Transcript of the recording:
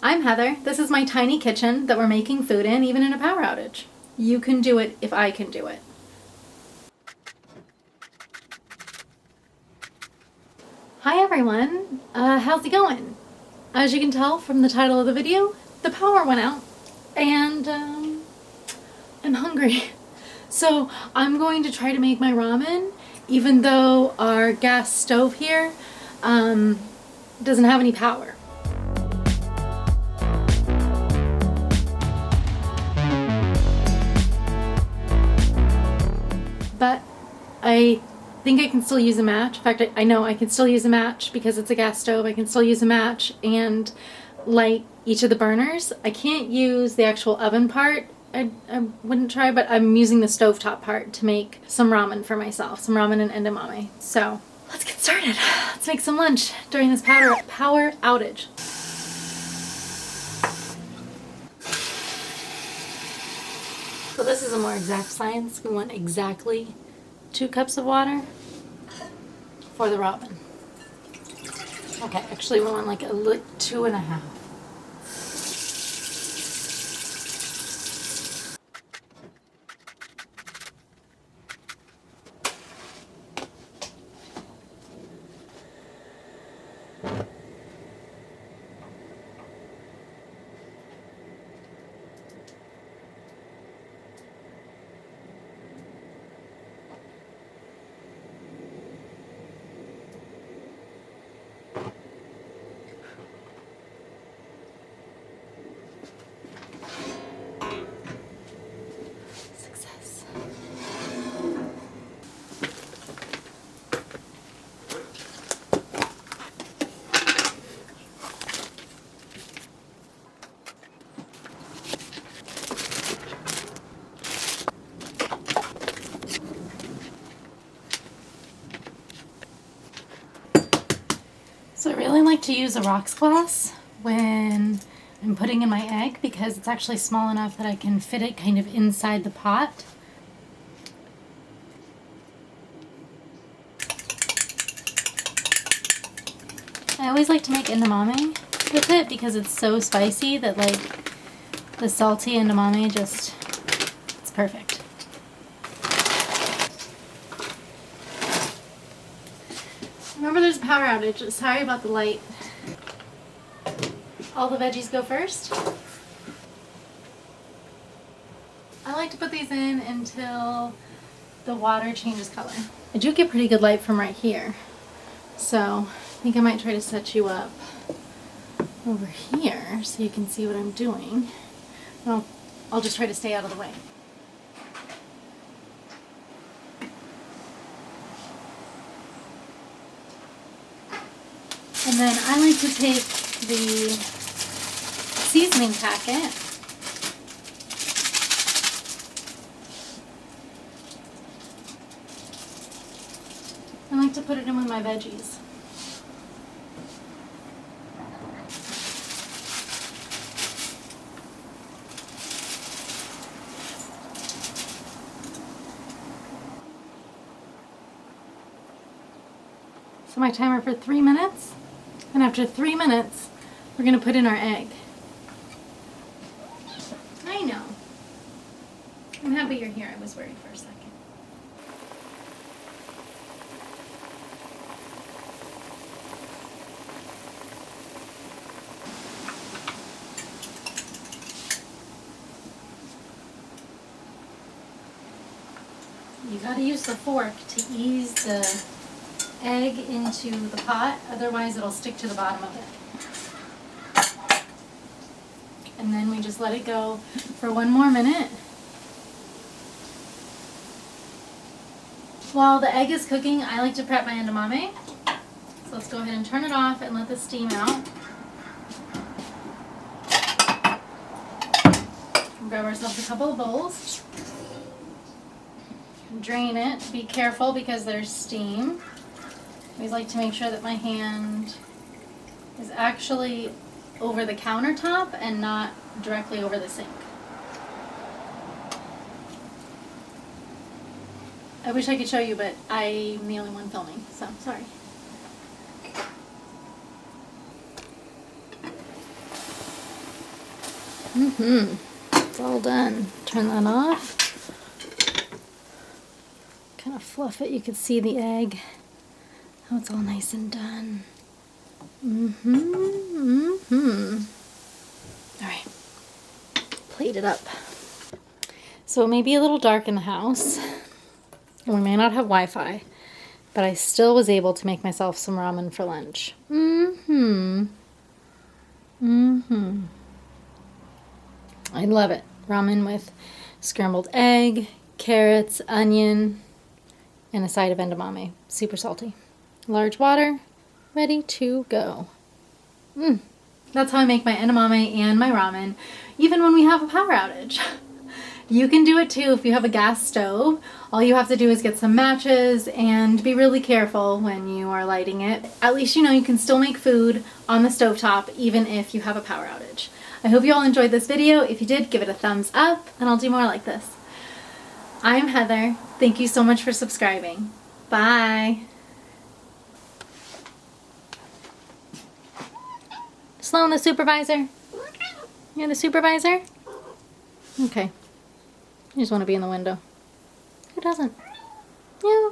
I'm Heather. This is my tiny kitchen that we're making food in, even in a power outage. You can do it if I can do it. Hi everyone, how's it going? As you can tell from the title of the video, the power went out and I'm hungry. So I'm going to try to make my ramen even though our gas stove here doesn't have any power. But I think I can still use a match. In fact, I know I can still use a match because it's a gas stove. I can still use a match and light each of the burners. I can't use the actual oven part. I wouldn't try, but I'm using the stovetop part to make some ramen for myself, some ramen and endamame. So let's get started. Let's make some lunch during this power outage. So this is a more exact science. We want exactly 2 cups of water for the ramen. Okay, actually we want like 2.5. So I really like to use a rocks glass when I'm putting in my egg because it's actually small enough that I can fit it kind of inside the pot. I always like to make endamame with it because it's so spicy that like the salty endamame just, it's perfect. Remember there's a power outage. Sorry about the light. All the veggies go first. I like to put these in until the water changes color. I do get pretty good light from right here. So I think I might try to set you up over here so you can see what I'm doing. I'll just try to stay out of the way. And then I like to take the seasoning packet I like to put it in with my veggies. So my timer for 3 minutes. And after 3 minutes, we're going to put in our egg. I know. I'm happy you're here. I was worried for a second. You got to use the fork to ease the egg into the pot, otherwise it'll stick to the bottom of it. And then we just let it go for 1 more minute. While the egg is cooking, I like to prep my endamame. So let's go ahead and turn it off and let the steam out. And grab ourselves a couple of bowls. Drain it. Be careful because there's steam. I always like to make sure that my hand is actually over the countertop and not directly over the sink. I wish I could show you, but I'm the only one filming, so sorry. It's all done. Turn that off. Kind of fluff it. You can see the egg. How it's all nice and done. All right. Plate it up. So it may be a little dark in the house, and we may not have Wi-Fi, but I still was able to make myself some ramen for lunch. I love it. Ramen with scrambled egg, carrots, onion, and a side of endamame. Super salty. Large water, ready to go. That's how I make my endamame and my ramen, even when we have a power outage. You can do it too if you have a gas stove. All you have to do is get some matches and be really careful when you are lighting it. At least you know you can still make food on the stovetop even if you have a power outage. I hope you all enjoyed this video. If you did, give it a thumbs up and I'll do more like this. I'm Heather. Thank you so much for subscribing. Bye. Sloan, the supervisor. You're the supervisor? Okay. You just want to be in the window. Who doesn't? Yeah.